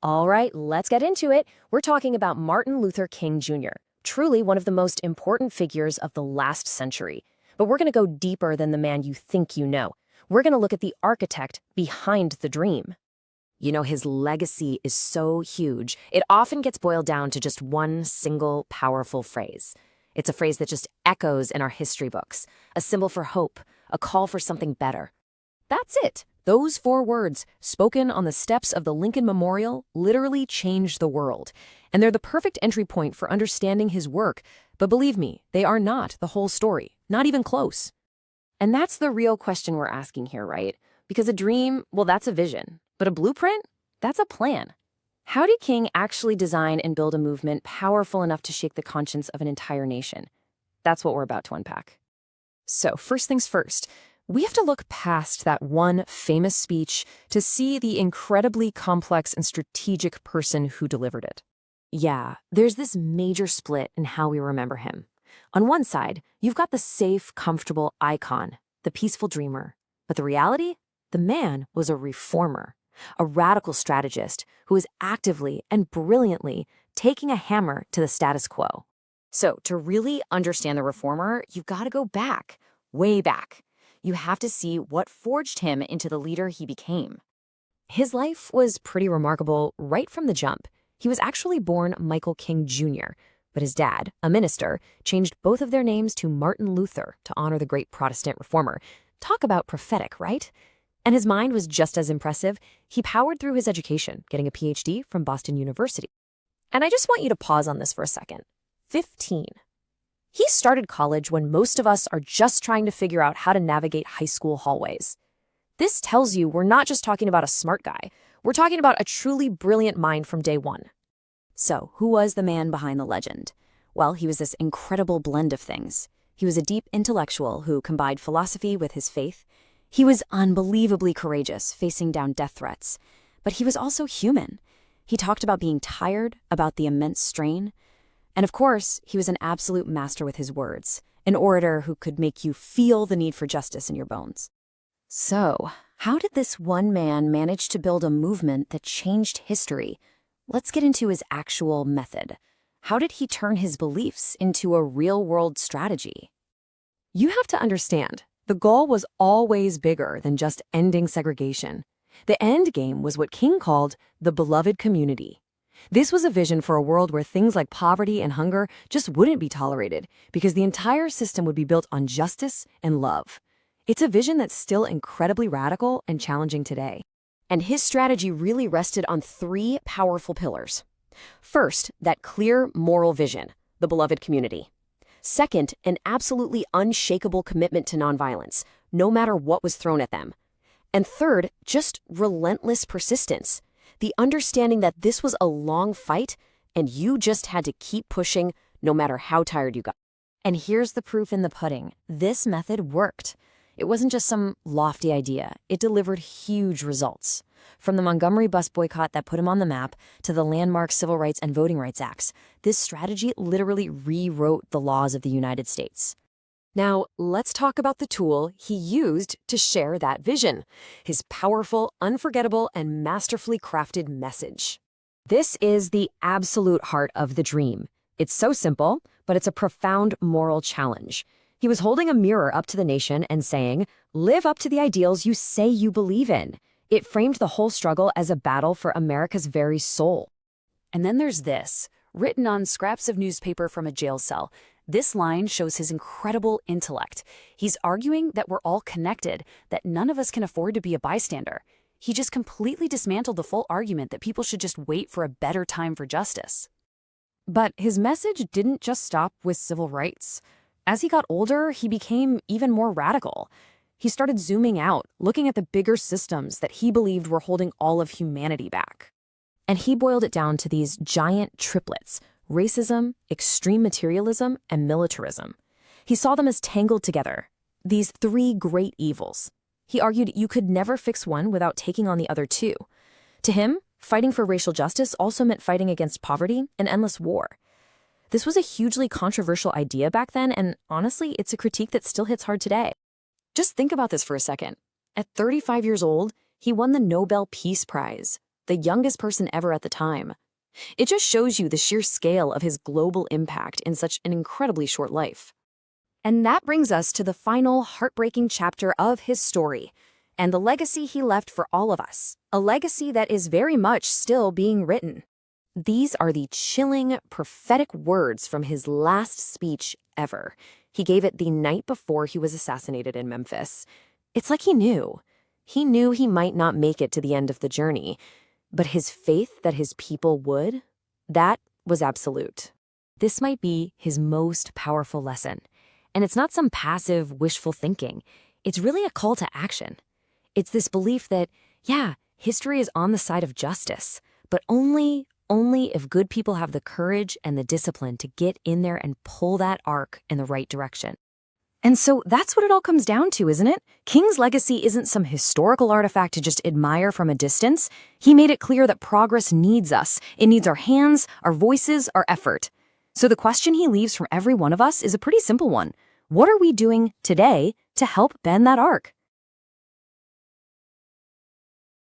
All right, let's get into it. We're talking about Martin Luther King Jr., truly one of the most important figures of the last century. But we're going to go deeper than the man you think you know. We're going to look at the architect behind the dream. You know, his legacy is so huge, it often gets boiled down to just one single powerful phrase. It's a phrase that just echoes in our history books, a symbol for hope, a call for something better. That's it. Those 4 words, spoken on the steps of the Lincoln Memorial, literally changed the world. And they're the perfect entry point for understanding his work. But believe me, they are not the whole story, not even close. And that's the real question we're asking here, right? Because a dream, well, that's a vision. But a blueprint? That's a plan. How did King actually design and build a movement powerful enough to shake the conscience of an entire nation? That's what we're about to unpack. So, first things first. We have to look past that one famous speech to see the incredibly complex and strategic person who delivered it. Yeah, there's this major split in how we remember him. On one side, you've got the safe, comfortable icon, the peaceful dreamer. But the reality? The man was a reformer, a radical strategist who was actively and brilliantly taking a hammer to the status quo. So, to really understand the reformer, you've got to go back, way back. You have to see what forged him into the leader he became. His life was pretty remarkable right from the jump. He was actually born Michael King Jr., but his dad, a minister, changed both of their names to Martin Luther to honor the great Protestant reformer. Talk about prophetic, right? And his mind was just as impressive. He powered through his education, getting a PhD from Boston University. And I just want you to pause on this for a second. 15. He started college when most of us are just trying to figure out how to navigate high school hallways. This tells you we're not just talking about a smart guy. We're talking about a truly brilliant mind from day one. So, who was the man behind the legend? Well, he was this incredible blend of things. He was a deep intellectual who combined philosophy with his faith. He was unbelievably courageous, facing down death threats. But he was also human. He talked about being tired, about the immense strain. And of course, he was an absolute master with his words, an orator who could make you feel the need for justice in your bones. So, how did this one man manage to build a movement that changed history? Let's get into his actual method. How did he turn his beliefs into a real-world strategy? You have to understand, the goal was always bigger than just ending segregation. The end game was what King called the beloved community. This was a vision for a world where things like poverty and hunger just wouldn't be tolerated because the entire system would be built on justice and love. It's a vision that's still incredibly radical and challenging today. And his strategy really rested on 3 powerful pillars. First, that clear moral vision, the beloved community. Second, an absolutely unshakable commitment to nonviolence, no matter what was thrown at them. And third, just relentless persistence. The understanding that this was a long fight and you just had to keep pushing no matter how tired you got. And here's the proof in the pudding. This method worked. It wasn't just some lofty idea. It delivered huge results. From the Montgomery bus boycott that put him on the map to the landmark Civil Rights and Voting Rights Acts, this strategy literally rewrote the laws of the United States. Now, let's talk about the tool he used to share that vision, his powerful, unforgettable, and masterfully crafted message. This is the absolute heart of the dream. It's so simple, but it's a profound moral challenge. He was holding a mirror up to the nation and saying, "Live up to the ideals you say you believe in." It framed the whole struggle as a battle for America's very soul. And then there's this, written on scraps of newspaper from a jail cell. This line shows his incredible intellect. He's arguing that we're all connected, that none of us can afford to be a bystander. He just completely dismantled the full argument that people should just wait for a better time for justice. But his message didn't just stop with civil rights. As he got older, he became even more radical. He started zooming out, looking at the bigger systems that he believed were holding all of humanity back. And he boiled it down to these giant triplets: racism, extreme materialism, and militarism. He saw them as tangled together, these 3 great evils. He argued you could never fix one without taking on the other 2. To him, fighting for racial justice also meant fighting against poverty and endless war. This was a hugely controversial idea back then, and honestly, it's a critique that still hits hard today. Just think about this for a second. At 35 years old, he won the Nobel Peace Prize. the youngest person ever at the time. It just shows you the sheer scale of his global impact in such an incredibly short life. And that brings us to the final heartbreaking chapter of his story, and the legacy he left for all of us, a legacy that is very much still being written. These are the chilling, prophetic words from his last speech ever. He gave it the night before he was assassinated in Memphis. It's like he knew. He knew he might not make it to the end of the journey, but his faith that his people would, that was absolute. This might be his most powerful lesson. And it's not some passive, wishful thinking. It's really a call to action. It's this belief that, yeah, history is on the side of justice, but only if good people have the courage and the discipline to get in there and pull that arc in the right direction. And so that's what it all comes down to, isn't it? King's legacy isn't some historical artifact to just admire from a distance. He made it clear that progress needs us. It needs our hands, our voices, our effort. So the question he leaves from every one of us is a pretty simple one. What are we doing today to help bend that arc?